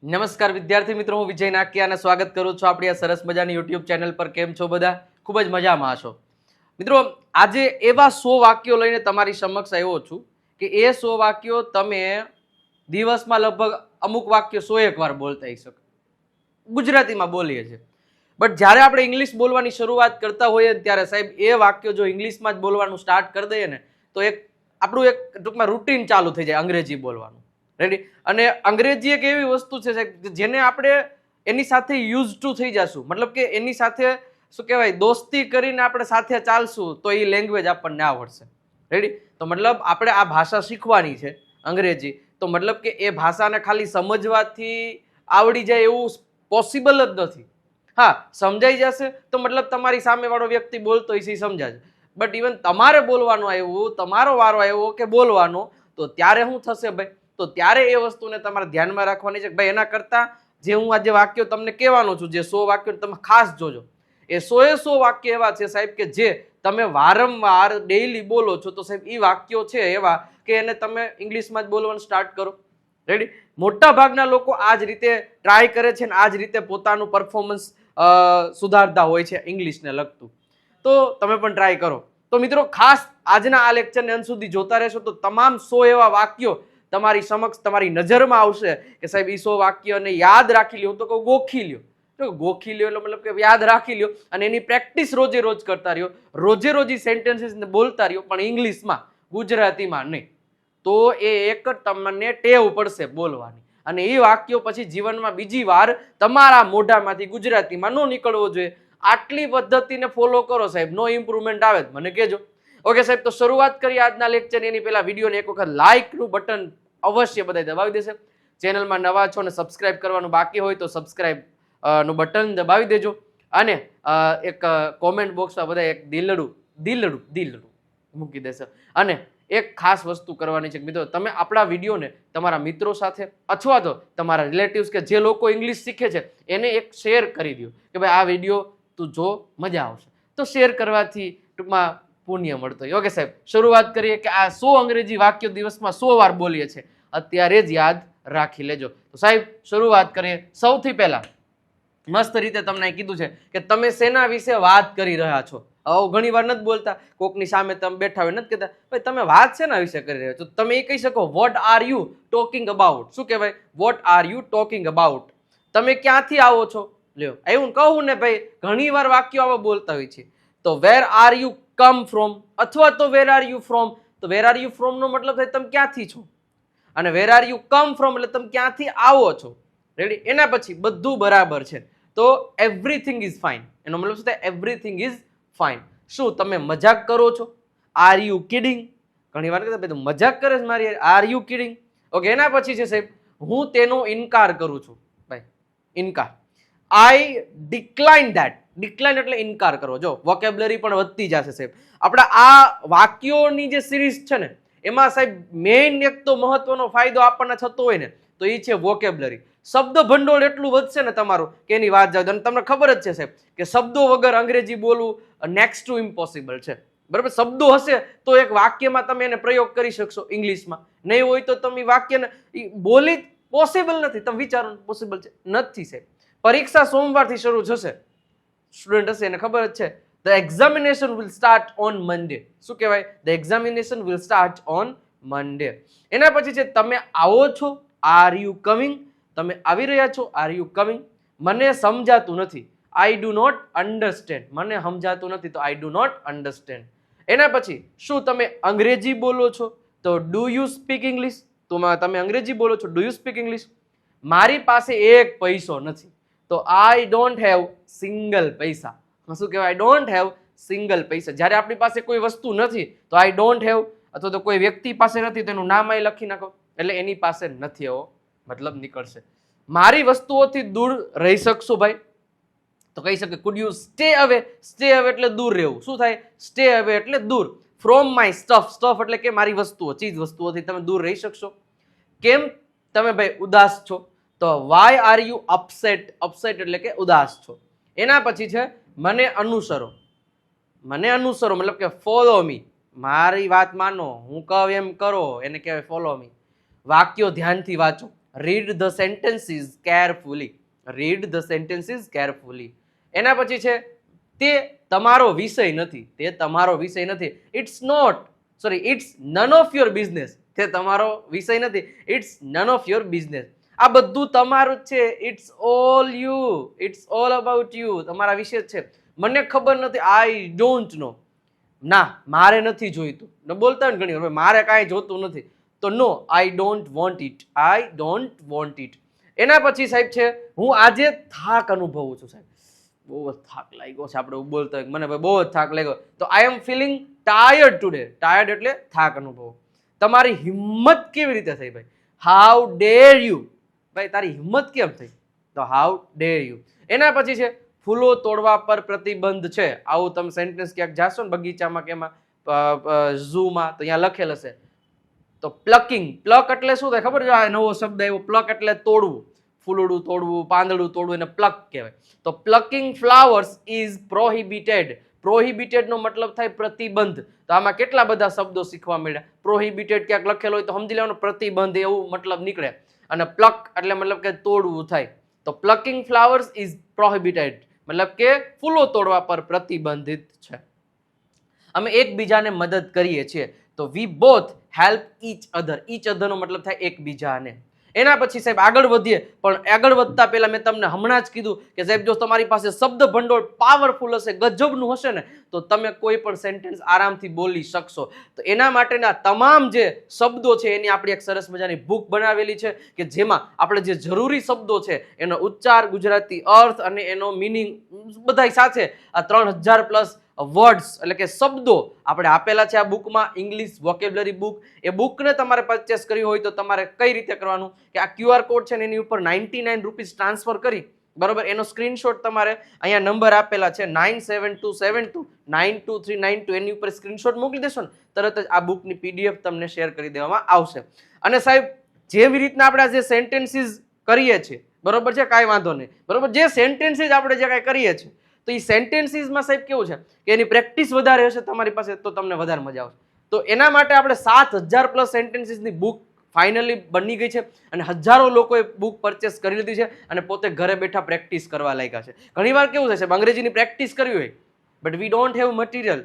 નમસ્કાર વિદ્યાર્થી મિત્રો, હું વિજય નાકિયા અને સ્વાગત કરું છું આપણી આ સરસ મજાની યુટ્યુબ ચેનલ પર. કેમ છો બધા? ખૂબ જ મજામાં હશો મિત્રો. આજે એવા 100 વાક્યો લઈને તમારી સમક્ષ આવ્યો છું કે એ 100 વાક્યો તમે દિવસમાં લગભગ અમુક વાક્યો 101 વાર બોલતા હઈ શકો. ગુજરાતીમાં બોલીએ છીએ, બટ જ્યારે આપણે ઇંગ્લિશ બોલવાની શરૂઆત કરતા હોઈએ ત્યારે સાહેબ એ વાક્યો જો ઇંગ્લિશમાં જ બોલવાનું સ્ટાર્ટ કરી દઈએ ને તો આપણું એક ટૂંકમાં રૂટીન ચાલુ થઈ જાય અંગ્રેજી બોલવાનું. રેડી? અને અંગ્રેજી એક એવી વસ્તુ છે જેને આપણે એની સાથે યુઝ ટુ થઈ જશું, મતલબ કે એની સાથે શું કહેવાય દોસ્તી કરીને આપણે સાથે ચાલશું તો એ લેંગ્વેજ આપણને આવડશે. રેડી? તો મતલબ આપણે આ ભાષા શીખવાની છે અંગ્રેજી, તો મતલબ કે એ ભાષાને ખાલી સમજવાથી આવડી જાય એવું પોસિબલ જ નથી. હા, સમજાઈ જશે તો મતલબ તમારી સામેવાળો વ્યક્તિ બોલતો હોય છે સમજાશે, બટ ઇવન તમારે બોલવાનું આવ્યું, તમારો વારો આવ્યો કે બોલવાનો, તો ત્યારે શું થશે ભાઈ? તો ત્યારે એ વસ્તુને તમારે ધ્યાનમાં રાખવાની છે કે ભાઈ એના કરતાં જે હું આજે વાક્યો તમને કહેવાનો છું, જે 100 વાક્યો તમે ખાસ જોજો. એ 100 વાક્ય એવા છે સાહેબ કે જે તમે વારંવાર ડેઈલી બોલો છો, તો સાહેબ એ વાક્યો છે એવા કે એને તમે ઇંગ્લિશમાં જ બોલવાનું સ્ટાર્ટ કરો. રેડી? મોટા ભાગના લોકો આ જ રીતે ટ્રાય કરે છે અને આ જ રીતે પોતાનું પરફોર્મન્સ સુધારતા હોય છે ઇંગ્લિશને લગતું. તો તમે પણ ટ્રાય કરો. તો મિત્રો ખાસ આજના આ લેક્ચરને અંત સુધી જોતા રહેશો તો તમામ 100 એવા વાક્યો તમારી સમક્ષ તમારી નજરમાં આવશે કે સાહેબ એ 100 વાક્યને યાદ રાખી લ્યો. તો કહું ગોખી લ્યો. ગોખી લ્યો એટલે મતલબ કે યાદ રાખી લ્યો અને એની પ્રેક્ટિસ રોજે રોજ કરતા રહ્યો. રોજે રોજ સેન્ટેન્સીસ બોલતા રહ્યો, પણ ઇંગ્લિશમાં, ગુજરાતીમાં નહીં. તો એ એક તમને ટેવ પડશે બોલવાની, અને એ વાક્યો પછી જીવનમાં બીજી વાર તમારા મોઢામાંથી ગુજરાતીમાં ન નીકળવો જોઈએ. આટલી પદ્ધતિને ફોલો કરો સાહેબ, નો ઇમ્પ્રુવમેન્ટ આવે મને કહેજો. ઓકે સાહેબ, તો શરૂઆત કરીએ આજના લેક્ચર. એની પહેલા વિડીયોને એક વખત લાઇકનું બટન અવશ્ય બધા દબાવી દેશે. ચેનલમાં નવા છો અને સબસ્ક્રાઇબ કરવાનું બાકી હોય તો સબસ્ક્રાઇબ નું બટન દબાવી દેજો. અને એક કોમેન્ટ બોક્સમાં બધા એક દિલડું મૂકી દેશે. અને એક ખાસ વસ્તુ કરવાની છે મિત્રો, તમે આપણા વિડીયોને તમારા મિત્રો સાથે અથવા તો તમારા રિલેટિવ્સ કે જે લોકો ઇંગ્લિશ શીખે છે એને એક શેર કરી દો કે ભાઈ આ વિડીયો તું જો, મજા આવશે. તો શેર કરવાથી ટૂંકમાં પુણ્ય મળતો હોય. ઓકે સાહેબ, શરૂઆત કરીએ કે આ 100 અંગ્રેજી વાક્યો દિવસમાં 100 વાર બોલીએ છીએ, અત્યારે જ યાદ રાખી લેજો. તો સાહેબ શરૂઆત કરીએ. સૌથી પહેલા મસ્ત રીતે તમને કીધું છે કે તમે શેના વિશે વાત કરી રહ્યા છો. ઘણી વાર નથી બોલતા, કોકની સામે તમે બેઠા હોય નથી કહેતા ભાઈ તમે વાત શેના વિશે કરી રહ્યા છો, તમે એ કહી શકો what are you talking about. શું કહેવાય? What are you talking about. તમે ક્યાંથી આવો છો? લ્યો, એવું કહું ને ભાઈ, ઘણી વાર વાક્યો આવા બોલતા હોય છે. તો where are you come from અથવા તો વેર આર યુ ફ્રોમ. તો વેર આર યુ ફ્રોમ નો મતલબ થાય તમે ક્યાંથી છો, અને where are you come from એટલે તમે ક્યાંથી આવો છો. રેડી? એના પછી બધું બરાબર છે તો એવરીથિંગ ઇઝ ફાઇન. એનો મતલબ શું થાય? Everything is fine. શું તમે મજાક કરો છો? Are you kidding. ઘણી વાર કહેતા ભાઈ મજાક કરે છે મારી, આર યુ કિડિંગ. ઓકે, એના પછી છે સાહેબ હું તેનો ઇનકાર કરું છું. ભાઈ ઇનકાર, આઈ ડિક્લાઇન ધેટ. ડિક્લાઇન એટલે ઇનકાર કરો. જો વોકેબ્યુલરી પણ વધતી જશે સાહેબ. આપણા આ વાક્યોની જે સિરીઝ છે ને એમાં સાહેબ મેઇન એક તો મહત્વનો ફાયદો આપણને થતો હોય ને તો એ છે વોકેબ્યુલરી. શબ્દ ભંડોળ એટલું વધશે ને તમારું કે એની વાત જાવ. અને તમને ખબર જ છે સાહેબ કે શબ્દો વગર અંગ્રેજી બોલવું નેક્સ્ટ ટુ ઇમ્પોસિબલ છે. બરાબર? શબ્દો હશે તો એક વાક્યમાં તમે એને પ્રયોગ કરી શકશો ઇંગ્લિશમાં, નહીં હોય તો તમે વાક્યને બોલી પોસિબલ નથી. તમે વિચારો પોસિબલ છે નથી સાહેબ. પરીક્ષા સોમવારથી શરૂ થશે. સ્ટુડન્ટ હશે એને ખબર જ છે. The examination will start on Monday. શું કહેવાય? The examination will start on Monday. એના પછી છે તમે આવો છો, આર યુ કમિંગ. તમે આવી રહ્યા છો, આર યુ કમિંગ. મને સમજાતું નથી, આઈ ડુ નોટ અન્ડરસ્ટેન્ડ. મને સમજાતું નથી તો આઈ ડુ નોટ અન્ડરસ્ટેન્ડ. એના પછી શું તમે અંગ્રેજી બોલો છો? તો ડુ યુ સ્પીક ઇંગ્લિશ. તો તમે અંગ્રેજી બોલો છો, ડુ યુ સ્પીક ઇંગ્લિશ. મારી પાસે એક પૈસો નથી તો આઈ ડોન્ટ હેવ સિંગલ પૈસા. શું કહેવાય? આઈ ડોન્ટ હેવ સિંગલ પૈસા. જ્યારે આપણી પાસે કોઈ વસ્તુ નથી તો આઈ ડોન્ટ હેવ, અથવા તો કોઈ વ્યક્તિ પાસે નથી તો એનું નામ અહીં લખી નાખો એટલે એની પાસે નથી એવો મતલબ નીકળશે. મારી વસ્તુઓથી દૂર રહી શકશો ભાઈ? તો કહી શકે કુડ યુ સ્ટે અવે. સ્ટે અવે એટલે દૂર રહેવું. શું થાય? સ્ટે અવે એટલે દૂર. From my stuff. સ્ટફ એટલે કે મારી વસ્તુઓ, ચીજ વસ્તુઓથી તમે દૂર રહી શકશો. કેમ તમે ભાઈ ઉદાસ છો? તો why are you upset. Upset એટલે કે ઉદાસ છો. એના પછી છે મને અનુસરો. મને અનુસરો મતલબ કે ફોલો મી. મારી વાત માનો, હું કહું એમ કરો, એને કહેવાય ફોલો મી. વાક્યો ધ્યાનથી વાંચો. Read the sentences carefully. Read the sentences carefully. એના પછી છે તે તમારો વિષય નથી. તે તમારો વિષય નથી. It's none of your business. તે તમારો વિષય નથી. It's none of your business. આ બધું તમારું જ છે. It's all you. It's all about you. તમારા વિશે જ છે. મને ખબર નથી. I don't know. ના, મારે નથી જોઈતું. ને બોલતા હોય ને ઘણી વાર મારે કાંઈ જોતું નથી. તો no, I don't want it. I don't want it. એના પછી સાહેબ છે હું આજે થાક અનુભવું છું સાહેબ. બહુ જ થાક લાગ્યો છે. આપણે બોલતા હોય મને ભાઈ બહુ જ થાક લાગ્યો. તો I M feeling tired today. Tired એટલે થાક અનુભવો. તમારી હિંમત કેવી રીતે થઈ ભાઈ? How der you. ભાઈ તારી હિંમત કેમ થઈ? તો હાઉ ડેર યુ. એના પછી છે ફૂલો તોડવા પર પ્રતિબંધ છે. આવું તમે સેન્ટેન્સ ક્યાંક જાશો ને બગીચામાં કે એમાં ઝૂમાં તો અહીંયા લખેલ હશે. તો પ્લકિંગ. પ્લક એટલે શું થાય ખબર છે? આ નવો શબ્દ આવ્યો. પ્લક એટલે તોડવું. ફૂલડું તોડવું, પાંદડું તોડવું એને પ્લક કહેવાય. તો plucking flowers is prohibited. Prohibited નો મતલબ થાય પ્રતિબંધ. તો આમાં કેટલા બધા શબ્દો શીખવા મળ્યા. પ્રોહિબિટેડ ક્યાંક લખેલો હોય તો સમજી લેવાનું પ્રતિબંધ એવું મતલબ નીકળે. અને પ્લક એટલે મતલબ કે તોડવું થાય. તો પ્લકિંગ ફ્લાવર્સ ઇઝ પ્રોહિબિટેડ મતલબ કે ફૂલો તોડવા પર પ્રતિબંધિત છે. અમે એકબીજાને મદદ કરીએ છીએ. તો we both help each other. Each other નો મતલબ થાય એકબીજાને. એના પછી સાહેબ આગળ વધીએ, પણ આગળ વધતા પહેલા મેં તમને હમણાં જ કીધું કે સાહેબ જો તમારી પાસે શબ્દ ભંડોળ પાવરફુલ હશે, ગજબનું હશે ને, તો તમે કોઈ પણ સેન્ટેન્સ આરામથી બોલી શકશો. તો એના માટેના તમામ જે શબ્દો છે એની આપણી એક સરસ મજાની બુક બનાવેલી છે કે જેમાં આપણે જે જરૂરી શબ્દો છે એનો ઉચ્ચાર, ગુજરાતી અર્થ અને એનો મિનિંગ બધાય સાથે આ 3000 પ્લસ વર્ડ્સ એટલે કે શબ્દો આપણે આપેલા છે આ બુકમાં. English vocabulary book. એ બુકને તમારે પરચેસ કરવી હોય તો તમારે કઈ રીતે કરવાનું કે આ QR કોડ છે ને એની ઉપર 99 રૂપીસ ટ્રાન્સફર કરી બરોબર એનો સ્ક્રીનશોટ તમારે અહીંયા નંબર આપેલા છે 9727292392 એની ઉપર સ્ક્રીનશોટ મોકલી દેશો ને તરત જ આ બુકની PDF તમને શેર કરી દેવામાં આવશે. અને સાહેબ જેવી રીતના આપણે જે સેન્ટેન્સીસ કરીએ છીએ બરોબર છે, કાંઈ વાંધો નહીં બરોબર. જે સેન્ટેન્સીસ આપણે જે કાંઈ કરીએ છીએ તો એ સેન્ટેન્સીસમાં સાહેબ કેવું છે કે એની પ્રેક્ટિસ વધારે હશે તમારી પાસે તો તમને વધારે મજા આવશે. તો એના માટે આપણે 7000 પ્લસ સેન્ટેન્સીસની બુક ફાઇનલી બની ગઈ છે અને હજારો લોકોએ બુક પરચેસ કરી લીધી છે અને પોતે ઘરે બેઠા પ્રેક્ટિસ કરવા લાગ્યા છે. ઘણીવાર કેવું થાય છે અંગ્રેજીની પ્રેક્ટિસ કરવી હોય but we don't have material.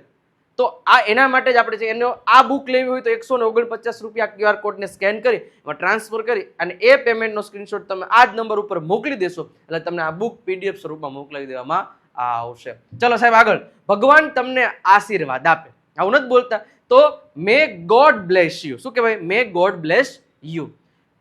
તો આ એના માટે જ આપણે છે એનો આ બુક લેવી હોય તો 149 રૂપિયા QR કોડને સ્કેન કરી એમાં ટ્રાન્સફર કરી અને એ પેમેન્ટનો સ્ક્રીનશોટ તમે આ જ નંબર ઉપર મોકલી દેશો એટલે તમને આ બુક PDF સ્વરૂપમાં મોકલાવી દેવામાં આવશે. ચલો સાહેબ આગળ. ભગવાન તમને આશીર્વાદ આપે. આવું નથી બોલતા. તો મે ગોડ બ્લેસ યુ. શું કહેવાય? મે ગોડ બ્લેસ યુ.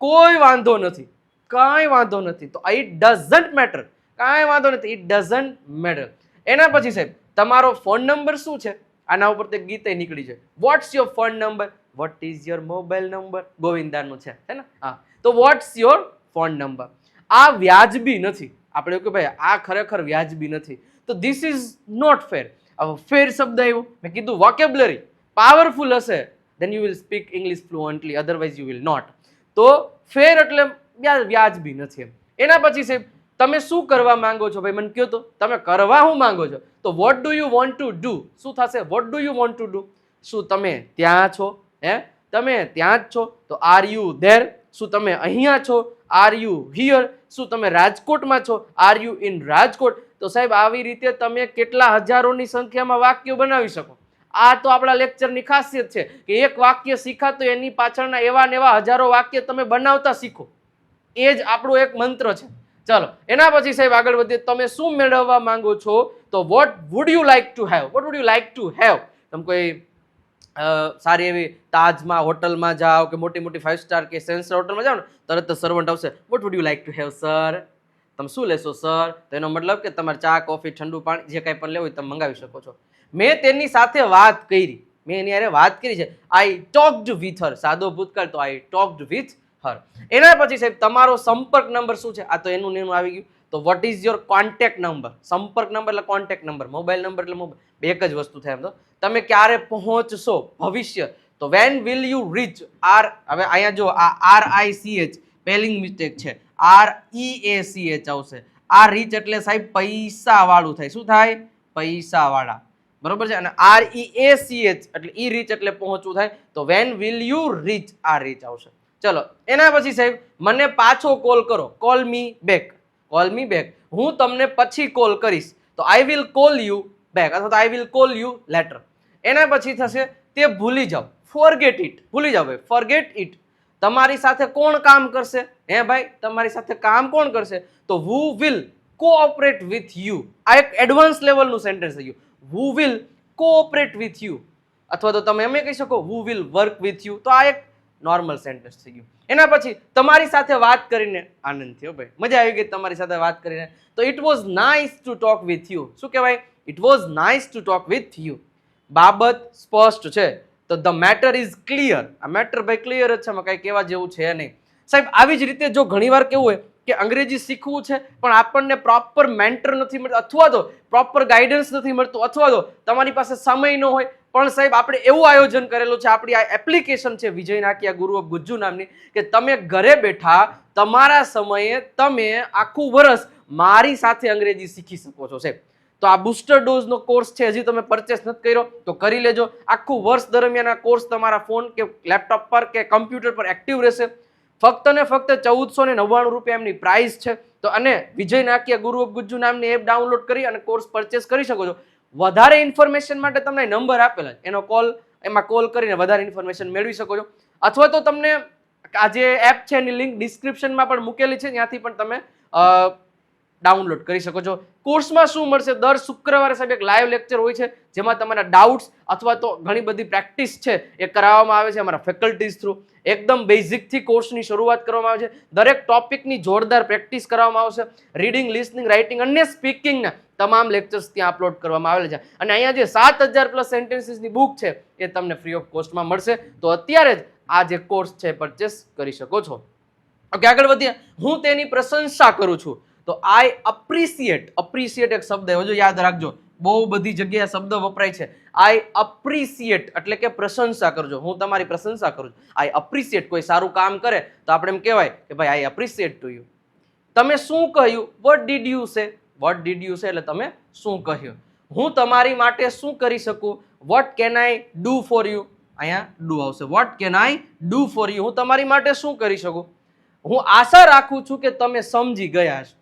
કોઈ વાંધો નથી, કાંઈ વાંધો નથી. તો ઇટ ડઝન્ટ મેટર. કાંઈ વાંધો નથી, ઇટ ડઝન્ટ મેટર. એના પછી સાહેબ તમારો ફોન નંબર શું છે? આના ઉપર તે ગીતે નીકળી છે. What's your phone number? What is your mobile number? ગોવિંદાનું છે હે ને? હા. તો વોટ્સ યોર ફોન નંબર? આ વ્યાજબી નથી. આપણે કે ભાઈ આ ખરેખર વ્યાજબી નથી. તો ધીસ ઇઝ નોટ ફેર. હવે ફેર શબ્દ આવ્યો. મેં કીધું વોકેબ્યુલરી પાવરફુલ હશે then you will speak English fluently, otherwise you will not. તો ફેર એટલે વ્યાજબી નથી એમ. એના પછી સાહેબ તમે શું કરવા માંગો છો? ભાઈ મને કહો તો તમે કરવા શું માંગો છો? તો what do you want to do? શું થશે? what do you want to do? શું તમે ત્યાં છો? હે તમે ત્યાં જ છો? તો are you there? શું તમે અહીંયા છો? are you here? શું તમે રાજકોટમાં છો? are you in Rajkot? તો સાહેબ આવી રીતે તમે કેટલા હજારોની સંખ્યામાં વાક્યો બનાવી શકો. આ તો આપણા લેક્ચરની ખાસિયત છે કે એક વાક્ય શીખાતો એની પાછળના એવા ને એવા હજારો વાક્ય તમે બનાવતા શીખો. એ જ આપણો એક મંત્ર છે. ચાલો એના પછી સાહેબ આગળ વધીએ. તમે શું મેળવવા માંગો છો? તો what would you like to have? What would you like to have? તમે કોઈ સારી એવી તાજમાં હોટલમાં જાઓ કે મોટી મોટી 5 સ્ટાર કે સેન્સર હોટલમાં જાઓ ને તરત જ સર્વન્ટ આવશે. What would you like to have sir? તમે શું લેશો સર? તો એનો મતલબ કે તમારે ચા, કોફી, ઠંડુ પાણી જે કાંઈ પણ લેવું હોય તમે મંગાવી શકો છો. મેં તેની સાથે વાત કરી. મેં એની હારે વાત કરી છે. આઈ ટોક્ડ વિથ હર. સાદો ભૂતકાળ તો આઈ ટોક્ડ વિથ હર. એના પછી સાહેબ તમારો સંપર્ક નંબર શું છે? આ તો એનું નેનું આવી ગયું. તો what is your contact number? સંપર્ક નંબર એટલે કોન્ટેક્ટ નંબર, મોબાઈલ નંબર એટલે મોબાઈલ, બે એક જ વસ્તુ થાય. એમ તો તમે ક્યારે પહોંચશો? ભવિષ્ય. તો when will you reach? R. હવે અહીંયા જો આ RICH સ્પેલિંગ મિસ્ટેક છે. REACH આવશે. આ રીચ એટલે સાહેબ પૈસા વાળું થાય. શું થાય? પૈસા વાળા. બરોબર છે. અને REACH એટલે ઈ રીચ એટલે પહોંચવું થાય. તો વેન વિલ યુ રીચ? આ રીચ આવશે. ચલો એના પછી સાહેબ મને પાછો કોલ કરો, કોલ મી બેક, કોલ મી બેક, હું તમને પછી કોલ કરીશ, તો I will call you back અથવા તો I will call you letter. એના પછી થશે તે ભૂલી જાઓ, ફોરગેટ ઇટ, ભૂલી જાઓ ભાઈ, ફોરગેટ ઇટ. તમારી સાથે કોણ કામ કરશે? હે ભાઈ તમારી સાથે કામ કોણ કરશે? તો who will cooperate with you. આ એક એડવાન્સ લેવલનું સેન્ટેન્સ થઈ ગયું. Who will cooperate with you, અથવા તો તમે એમ કહી શકો who will work with you. તો આ એક નોર્મલ સેન્ટેન્સ થઈ ગયું. એના પછી તમારી સાથે વાત કરીને આનંદ થયો ભાઈ, મજા આવી ગઈ તમારી સાથે વાત કરીને, તો it was nice to talk with you. શું કહેવાય? It was nice to talk with you. બાબત સ્પષ્ટ છે, તો ધ મેટર ઇઝ ક્લિયર. આ મેટર ભાઈ ક્લિયર જ છે, એમાં કઈ કહેવા જેવું છે નહીં સાહેબ. આવી જ રીતે જો ઘણીવાર કેવું હોય કે અંગ્રેજી શીખવું છે પણ આપણને પ્રોપર મેન્ટર નથી મળતું, અથવા તો પ્રોપર ગાઈડન્સ નથી મળતું, અથવા તો તમારી પાસે સમય ન હોય, પણ સાહેબ આપણે એવું આયોજન કરેલું છે, આપણી આ એપ્લિકેશન છે વિજય નાકિયા ગુરુ ઓફ ગુજ્જુ નામની, કે તમે ઘરે બેઠા તમારા સમયે તમે આખું વર્ષ મારી સાથે અંગ્રેજી શીખી શકો છો સાહેબ. તો આ બુસ્ટર ડોઝનો કોર્સ છે, હજી તમે પરચેસ નથી કર્યો તો કરી લેજો. આખું વર્ષ દરમિયાન આ કોર્સ તમારા ફોન કે લેપટોપ પર કે કમ્પ્યુટર પર એક્ટિવ રહેશે. ફક્ત ને ફક્ત 1499 રૂપિયા એમની પ્રાઇસ છે. તો અને વિજય નાકિયા ગુરુ ઓફ ગુજ્જુ નામની એપ ડાઉનલોડ કરી અને કોર્સ પરચેસ કરી શકો છો. વધારે ઇન્ફોર્મેશન માટે તમને નંબર આપેલા છે, એનો કોલ, એમાં કોલ કરીને વધારે ઇન્ફોર્મેશન મેળવી શકો છો. અથવા તો તમને આ જે એપ છે એની લિંક ડિસ્ક્રિપ્શનમાં પણ મૂકેલી છે, ત્યાંથી પણ તમે ડાઉનલોડ કરી શકો છો. કોર્સમાં શું મળશે? દર શુક્રવારે સાહેબ એક લાઈવ લેક્ચર હોય છે, જેમાં તમારા ડાઉટ્સ અથવા તો ઘણી બધી પ્રેક્ટિસ છે એ કરાવવામાં આવે છે અમારા ફેકલ્ટીઝ થ્રુ. એકદમ બેઝિકથી કોર્સની શરૂઆત કરવામાં આવે છે. દરેક ટોપિકની જોરદાર પ્રેક્ટિસ કરવામાં આવશે. રીડિંગ, લિસનિંગ, રાઇટિંગ અને સ્પીકિંગના તમામ લેક્ચર્સ ત્યાં અપલોડ કરવામાં આવેલા છે. અને અહીંયા જે 7000+ સેન્ટેન્સીસની બુક છે એ તમને ફ્રી ઓફ કોસ્ટમાં મળશે. તો અત્યારે જ આ જે કોર્સ છે પરચેસ કરી શકો છો. ઓકે, આગળ વધીએ. હું તેની પ્રશંસા કરું છું, તો આઈ અપ્રિશિએટ. અપ્રિશિએટ એક શબ્દ હોય, જો યાદ રાખજો, બહુ બધી જગ્યાએ શબ્દ વપરાય છે. આઈ અપ્રિશિએટ એટલે કે પ્રશંસા કરજો, હું તમારી પ્રશંસા કરું છું. આઈ અપ્રિશિએટ. કોઈ સારું કામ કરે તો આપણે એમ કહેવાય કે ભાઈ આઈ અપ્રિશિએટ ટુ યુ. તમે શું કહ્યું? What did you say? What did you say એટલે તમે શું કહ્યું. હું તમારી માટે શું કરી શકું? What can I do for you? અહીંયા ડુ આવશે. What can I do for you? હું તમારી માટે શું કરી શકું? હું આશા રાખું છું કે તમે સમજી ગયા છો,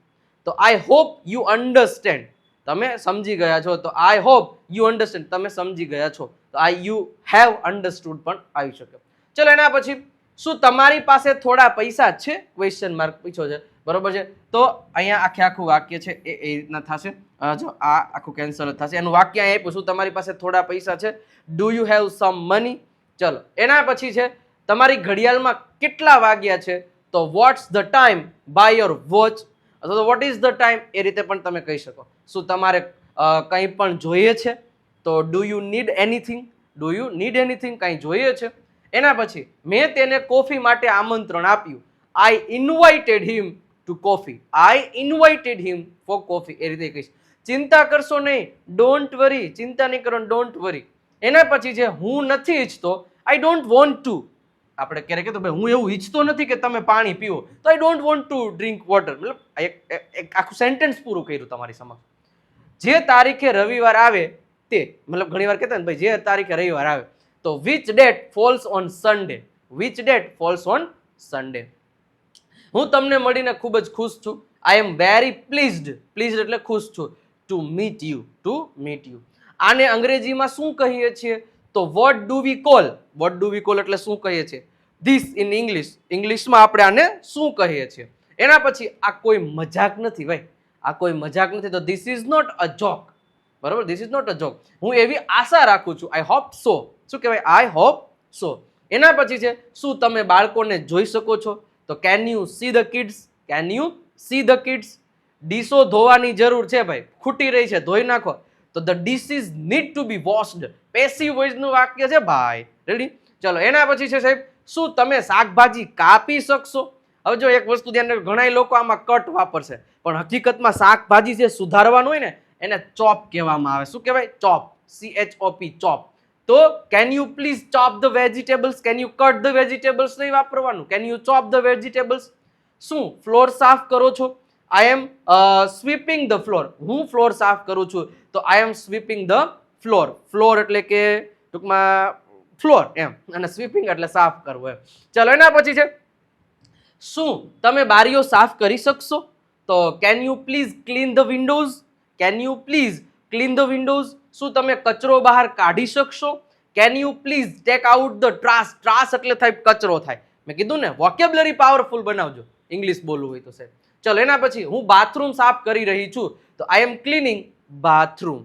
તો આઈ હોપ યુ અન્ડરસ્ટેન્ડ. તમે સમજી ગયા છો, તો આઈ હોપ યુ અન્ડરસ્ટેન્ડ. તમે સમજી ગયા છો, તો આઈ યુ હેવ અન્ડરસ્ટુડ પણ આવી શકે. ચલો એના પછી, શું તમારી પાસે થોડા પૈસા છે? ક્વેશ્ચન માર્ક પૂછ્યો છે, બરોબર છે. તો અહીંયા આખું વાક્ય છે એ રીતના થશે. જો આ આખું કેન્સલ થશે. એનું વાક્ય અહીંયા આપ્યું, શું તમારી પાસે થોડા પૈસા છે? Do you have some money? ચલો એના પછી છે, તમારી ઘડિયાળમાં કેટલા વાગ્યા છે? તો what's the time by your watch, અથવા તો વોટ ઇઝ ધ ટાઈમ, એ રીતે પણ તમે કહી શકો. શું તમારે કંઈ પણ જોઈએ છે? તો do you need anything? Do you need anything? કંઈ જોઈએ છે? એના પછી, મેં તેને કોફી માટે આમંત્રણ આપ્યું. I invited him to coffee. I invited him for coffee. એ રીતે કહીશ. ચિંતા કરશો નહીં, ડોન્ટ વરી. ચિંતા નહીં કરો, ડોન્ટ વરી. એના પછી છે, હું નથી ઈચ્છતો. I don't want to. આપણે ક્યારેક કહેતો ભાઈ હું એવું ઈચ્છતો નથી કે તમે પાણી પીવો, તો આઈ don't want to drink water. મતલબ એક આખું સેન્ટેન્સ પૂરું કર્યું તમારી સમક્ષ. જે તારીખે રવિવાર આવે તે, મતલબ ઘણી વાર કહેતા ને ભાઈ જે તારીખે રવિવાર આવે, તો which date false on Sunday? Which date false on Sunday? હું તમને મળીને ખૂબ જ ખુશ છું. I am very pleased. Pleased એટલે ખુશ છું. To meet you. To meet you. આને અંગ્રેજીમાં શું કહીએ છીએ? તો what do we call? What do we call એટલે શું કહીએ છીએ? This in English. ઇંગ્લિશમાં આપણે આને શું કહીએ છીએ? એના પછી, આ કોઈ મજાક નથી ભાઈ, આ કોઈ મજાક નથી. તો this is not a joke. બરોબર, this is not a joke. હું એવી આશા રાખું છું. I hope so. શું કહેવાય? I hope so. એના પછી છે, શું તમે બાળકોને જોઈ શકો છો? તો can you see the kids? Can you see the kids? ડીશો ધોવાની જરૂર છે ભાઈ, ખૂટી રહી છે, ધોઈ નાખો. તો the dishes need to be washed. Passive વોઇસનું વાક્ય છે ભાઈ. રેડી? ચલો એના પછી છે સાહેબ, શું તમે શાકભાજી કાપી શકશો? હવે જો એક વસ્તુ ધ્યાન રાખો, ઘણા લોકો આમાં કટ વાપરશે, પણ હકીકતમાં શાકભાજી જે સુધારવાનું હોય ને એને ચોપ કહેવામાં આવે. શું કહેવાય? ચોપ. CHOP, chop. તો can you please chop the vegetables? Can you cut the vegetables નહીં વાપરવાનું. Can you chop the vegetables? શું ફ્લોર સાફ કરો છો? I am sweeping the floor. હું ફ્લોર સાફ કરું છું, તો I am sweeping the floor. Floor એટલે કે ટૂંકમાં ફ્લોર એમ, અને સ્વીપિંગ એટલે સાફ કરવું એમ. ચલો એના પછી છે, શું તમે બારીઓ સાફ કરી શકશો? તો can you please clean the windows? Can you please clean the windows? શું તમે કચરો બહાર કાઢી શકશો? Can you please take out the trash? Trash એટલે થાય કચરો થાય. મેં કીધું ને વોકેબ્યુલરી પાવરફુલ બનાવજો ઇંગ્લિશ બોલવું હોય તો સાહેબ. ચલો એના પછી હું બાથરૂમ સાફ કરી રહી છું તો આઈ એમ ક્લીનિંગ બાથરૂમ.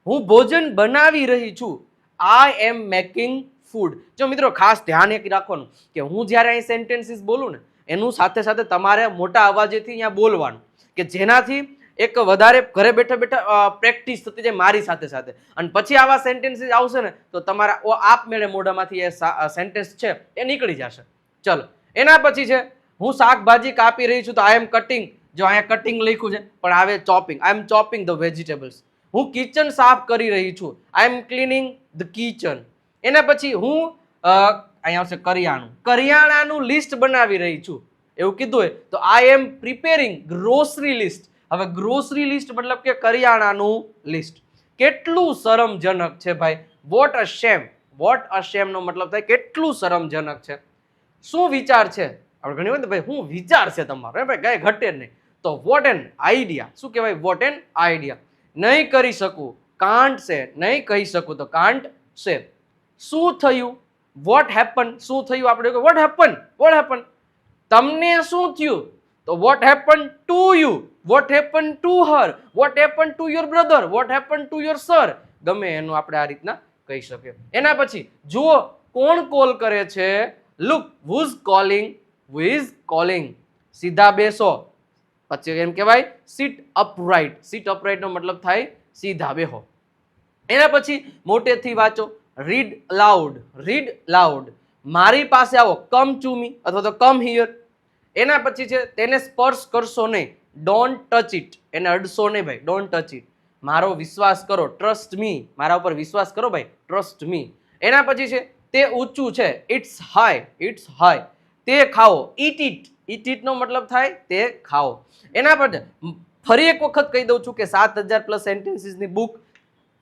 હું ભોજન બનાવી રહી છું, આઈ એમ મેકિંગ ફૂડ. જો મિત્રો ખાસ ધ્યાન એક રાખવાનું કે હું જ્યારે અહીં સેન્ટેન્સીસ બોલું ને એનું સાથે સાથે તમારે મોટા અવાજેથી અહીંયા બોલવાનું કે જેનાથી એક વધારે ઘરે બેઠા બેઠા પ્રેક્ટિસ થતી જાય મારી સાથે સાથે. અને પછી આવા સેન્ટેન્સીસ આવશે ને તો તમારા આપમેળે મોઢામાંથી એ સેન્ટેન્સ છે એ નીકળી જશે. ચલો એના પછી છે હું શાકભાજી કાપી રહી છું તો આઈ એમ કટિંગ. જો અહીંયા કટિંગ લખ્યું છે પણ આવે chopping. I am chopping the vegetables. હું કિચન સાફ કરી રહી છું, I am cleaning the kitchen. એના પછી હું અહીંયા આવશે કરિયાણું. કરિયાણાનું લિસ્ટ બનાવી રહી છું એવું કીધું હોય તો I M preparing grocery list. હવે ગ્રોસરી લિસ્ટ મતલબ કે કરિયાણાનું લિસ્ટ. કેટલું શરમજનક છે ભાઈ. What a શેમ. વોટ અ શેમ નો મતલબ થાય કેટલું શરમજનક છે. શું વિચાર છે? આપણે ઘણી વખત ભાઈ શું વિચાર છે તમારો ભાઈ કઈ ઘટે નહીં તો વોટ એન આઈડિયા. શું કહેવાય? What an idea. નહીં કરી શકું, કાન્ટ સે. નહીં કહી શકું તો કાન્ટ સે. શું થયું? What happen. શું થયું? આપણે વોટ હેપન. What happen. તમને શું થયું? તો what happen to you. What happen to her. What happen to your brother. What happen to your sir. ગમે એનું આપણે આ રીતના કહી શકીએ. એના પછી જુઓ કોણ કોલ કરે છે. Look who's calling. Who is calling. સીધા બેસો. પછી એમ કહેવાય સિટ અપરાઇટ. સિટ અપરાઇટ નો મતલબ થાય સીધા બેહો. એના પછી મોટેથી વાંચો. Read loud. Read loud. મારી પાસે આવો. કમ ટુ મી અથવા તો કમ હિયર. એના પછી છે તેને સ્પર્શ કરશો નહીં. Don't touch it. એને અડશો નહીં ભાઈ. Don't touch it. મારો વિશ્વાસ કરો. Trust me. મારા ઉપર વિશ્વાસ કરો ભાઈ. Trust me. એના પછી છે તે ઊંચું છે. It's high. It's high. તે ખાઓ. ઈટ ઇટ. ઈટ ઇટ નો મતલબ થાય તે ખાઓ. એના પર ફરી એક વખત કહી દઉં છું કે 7000 પ્લસ સેન્ટેન્સીસની બુક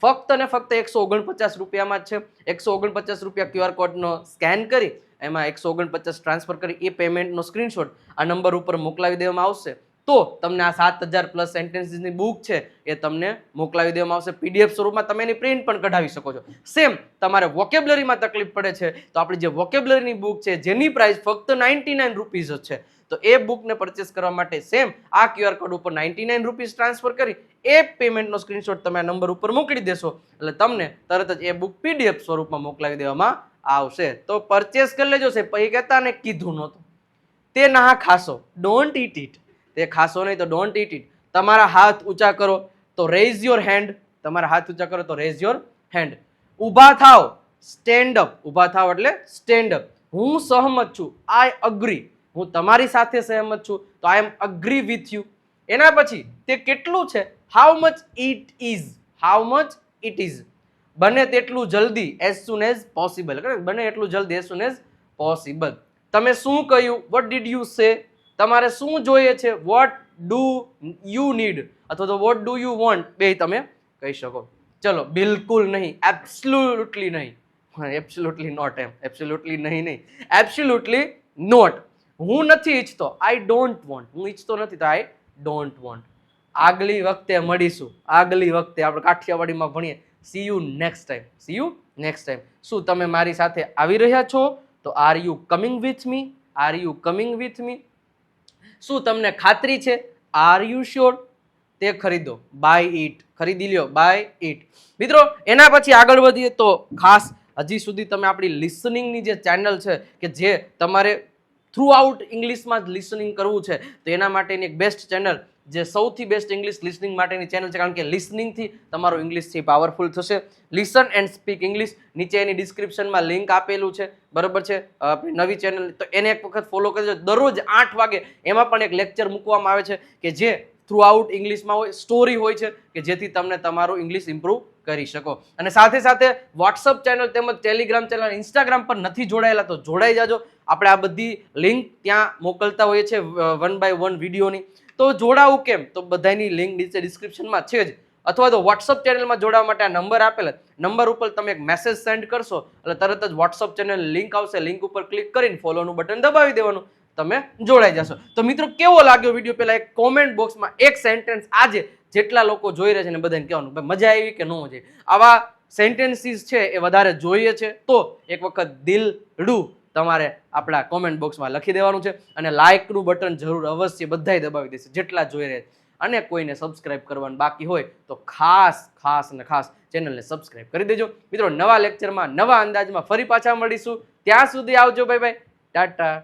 ફક્ત ને ફક્ત 149 રૂપિયામાં જ છે. 149 રૂપિયા ક્યુઆર કોડનો સ્કેન કરી એમાં 149 ટ્રાન્સફર કરી એ પેમેન્ટનો સ્ક્રીનશોટ આ નંબર ઉપર મોકલાવી દેવામાં આવશે તો તમને આ 7000 પ્લસ સેન્ટેન્સીસની બુક છે એ તમને મોકલાવી દેવામાં આવશે. પીડીએફ સ્વરૂપમાં તમે એની પ્રિન્ટ પણ કઢાવી શકો છો. સેમ તમારે વોકેબ્યુલરીમાં તકલીફ પડે છે તો આપણી જે વોકેબ્યુલરીની બુક છે જેની પ્રાઇસ ફક્ત 99 રૂપીસ જ છે તો એ બુકને પરચેસ કરવા માટે સેમ આ ક્યુઆર કોડ ઉપર 99 રૂપીસ ટ્રાન્સફર કરી એ પેમેન્ટનો સ્ક્રીનશોટ તમે આ નંબર ઉપર મોકલી દેશો એટલે તમને તરત જ એ બુક પીડીએફ સ્વરૂપમાં મોકલાવી દેવામાં આવશે. તો પરચેસ કરી લેજો. છે પછી કહેતા ને કીધું નહોતું. તે ના ખાશો. Don't eat it. તે ખાશો નહીં તો ડોન્ટ ઈટ ઇટ. તમારા હાથ ઊંચા કરો તો રેઝ યોર હેન્ડ. તમારા હાથ ઊંચા કરો તો રેઝ યોર હેન્ડ. ઊભા થાવ. Stand up. ઊભા થાવ એટલે સ્ટેન્ડ અપ. હું સહમત છું. આઈ અગ્રી. હું તમારી સાથે સહમત છું તો I M agree with you. એના પછી તે કેટલું છે. How much it is. How much it is. બને તેટલું જલ્દી. As soon as possible. બને એટલું જલ્દી. As soon as possible. તમે શું કહ્યું. What did you say. તમારે શું જોઈએ છે. વોટ ડુ યુ નીડ અથવા તો વોટ ડુ યુ વોન્ટ બે તમે કહી શકો. ચલો બિલકુલ નહીં. એબ્સોલ્યુટલી નહીં. Absolutely not. એમ એબ્સોલ્યુટલી નહીં. Absolutely not. હું નથી ઈચ્છતો. I don't want. હું ઈચ્છતો નથી તો આઈ ડોન્ટ વોન્ટ. આગલી વખતે મળીશું. આગલી વખતે આપણે કાઠિયાવાડીમાં ભણીએ. See you next time. See you next time. શું તમે મારી સાથે આવી રહ્યા છો તો are you coming with me. Are you coming with me. શું તમને ખાતરી છે. Are you sure. તે ખરીદો. Buy it. ખરીદી લ્યો. Buy it. મિત્રો એના પછી આગળ વધીએ તો ખાસ હજી સુધી તમે આપણી લિસનિંગની જે ચેનલ છે કે જે તમારે થ્રુ આઉટ ઇંગ્લિશમાં જ લિસનિંગ કરવું છે તો એના માટેની એક બેસ્ટ ચેનલ જે સૌથી બેસ્ટ ઇંગ્લિશ લિસનિંગ માટેની ચેનલ છે કારણ કે લિસનિંગથી તમારું ઇંગ્લિશથી પાવરફુલ થશે. Listen and speak English. નીચે એની ડિસ્ક્રિપ્શનમાં લિંક આપેલું છે. બરાબર છે. આપણી નવી ચેનલ તો એને એક વખત ફોલો કરજો. દરરોજ 8 વાગે એમાં પણ એક લેક્ચર મૂકવામાં આવે છે કે જે થ્રુ આઉટ ઇંગ્લિશમાં હોય. સ્ટોરી હોય છે કે જેથી તમને તમારું ઇંગ્લિશ ઇમ્પ્રૂવ કરી શકો. અને સાથે સાથે વોટ્સઅપ ચેનલ તેમજ ટેલિગ્રામ ચેનલ ઇન્સ્ટાગ્રામ પર નથી જોડાયેલા તો જોડાઈ જાજો. આપણે આ બધી લિંક ત્યાં મોકલતા હોઈએ છીએ 1 by 1 વિડીયોની. તો જોડાવું કેમ તો બધાની લિંક નીચે ડિસ્ક્રિપ્શનમાં છે જ અથવા તો વોટ્સઅપ ચેનલમાં જોડાવા માટે આ નંબર આપેલા નંબર ઉપર તમે એક મેસેજ સેન્ડ કરશો એટલે તરત જ વોટ્સઅપ ચેનલ લિંક આવશે. લિંક ઉપર ક્લિક કરીને ફોલોનું બટન દબાવી દેવાનું. તમે જોડાઈ જશો. તો મિત્રો કેવો લાગ્યો વિડીયો પહેલા એક કોમેન્ટ બોક્સમાં એક સેન્ટેન્સ આજે જેટલા લોકો જોઈ રહ્યા છે ને બધાને કહેવાનું ભાઈ મજા આવી કે ન મજા આવી. આવા સેન્ટેન્સીસ છે એ વધારે જોઈએ છે તો એક વખત દિલડું તમારે આપણા કોમેન્ટ બોક્સમાં લખી દેવાનું છે અને લાઇકનું બટન જરૂર અવશ્ય બધાય દબાવી દેશે જેટલા જોઈ રહ્યા છે. અને કોઈને સબસ્ક્રાઇબ કરવાનું બાકી હોય તો ખાસ ચેનલને સબસ્ક્રાઇબ કરી દેજો. મિત્રો નવા લેક્ચરમાં નવા અંદાજમાં ફરી પાછા મળીશું. ત્યાં સુધી આવજો. Bye bye, Tata.